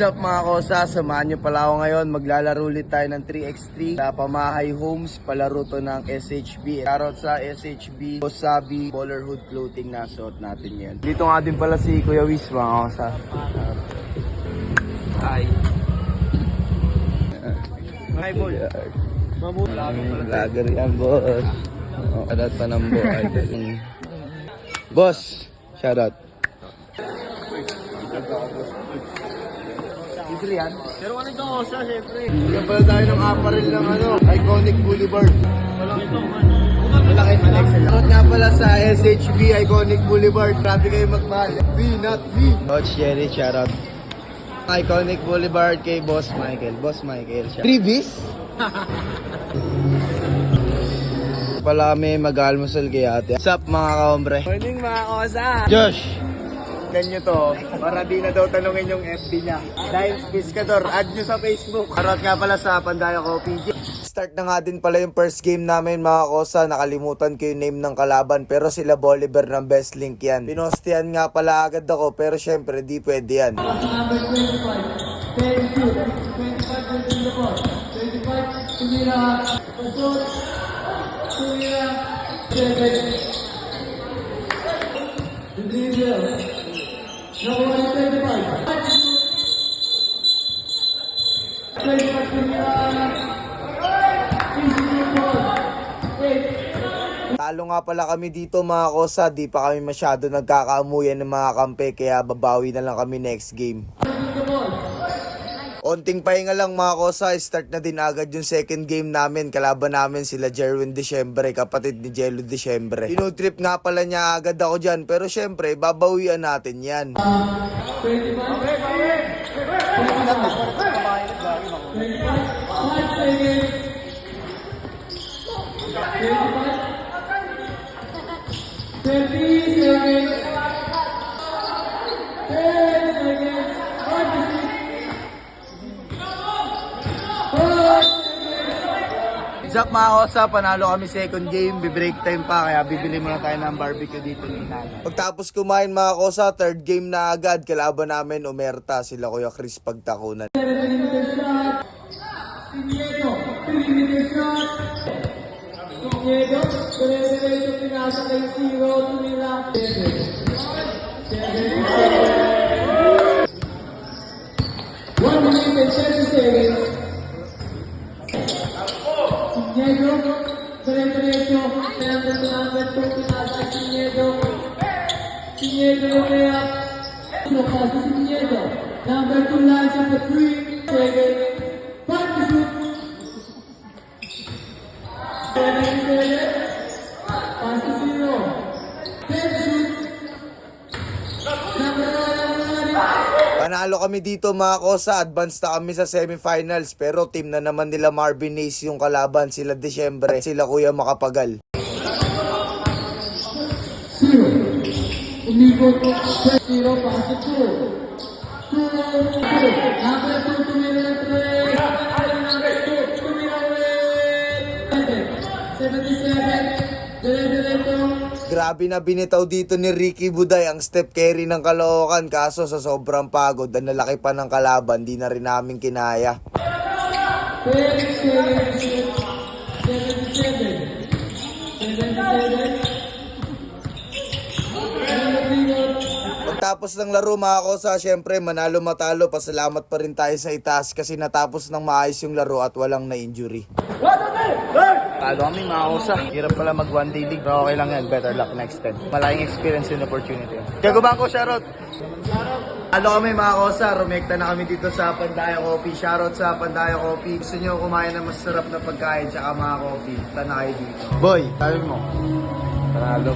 What's up mga kosa? Samahan nyo pala ako ngayon. Maglalaro ulit tayo ng 3x3 sa Pamahay Homes. Palaro to ng SHB. Shoutout sa SHB Wasabi Ballerhood Clothing na suot natin yan. Dito nga din pala si Kuya Wiz mga kosa. Hi. Hi boy. Vlogger yan boss. Shoutout pa ng boy. Boss, shoutout. Libre yan. Pero ano ito kosa, syempre. Yan pala tayo ng apparel ng Iconic Boulevard. Malaki man excel. Shoutout nga pala sa SHB Iconic Boulevard. Grabe kayo magmahal. Me, not me. Coach Jerry, shoutout. Iconic Boulevard kay Boss Michael. Boss Michael siya. 3 bis? Pala kami mag-almusal kay ate. What's up mga kaombre? Morning mga kosa! Josh! Tignan nyo to, para di na daw tanungin yung FB niya. Dahil Piscador, add nyo sa Facebook. Karot nga pala sa Pandayo Coffee. Start na nga din pala yung first game namin mga kosa. Nakalimutan ko yung name ng kalaban pero sila Bolivar ng Best Link yan. Pinostihan nga pala agad ako pero syempre di pwede yan. Talo nga pala kami dito mga kosa, di pa kami masyado nagkakaamuyan ng mga kampe kaya babawi na lang kami next game. Onting pahinga lang mga kosa, start na din agad yung second game namin. Kalaban namin sila Jerwin Diciembre, kapatid ni Jello Diciembre. Pinotrip nga pala niya agad ako dyan, pero syempre babawian natin yan. What's up mga kosa, panalo kami second game, bibreak time pa kaya bibili muna tayo ng barbecue dito ni Nana. Pagtapos kumain mga kosa, third game na agad, kalaban namin Omerta, sila Kuya Chris Pagtakunan. Diego, derecho, number 2 lines of the 3, back to shoot. Pass to 0. Panalo kami dito mga kosa, advance na kami sa semifinals pero team na naman nila Marvin Ace yung kalaban, sila Diciembre, sila Kuya Makapagal. 0. Umikot 0, pass to 2. 2, number 2, tumira ng 3. Number 2, tumira ulit. 77, dire-diretso. Grabe na binitaw dito ni Ricky Buday ang step carry ng Caloocan, kaso sa sobrang pagod at nalaki pa ng kalaban, di na rin namin kinaya. 77. Pagtapos ng laro mga kosa, syempre manalo matalo, pasalamat pa rin tayo sa itaas kasi natapos ng maayos yung laro at walang na-injury. Talo kami mga kosa, hirap pala mag one day league, pero okay lang yan, better luck next time. Malaking experience and opportunity. Tiago Bangko, shoutout! Talo kami mga kosa, rumekta na kami dito sa Pandayo Coffee. Shoutout sa Pandayo Coffee. Gusto nyo kumain ng masarap na pagkain tsaka mga coffee, tana kayo dito. Boy, sabi mo? Panalo.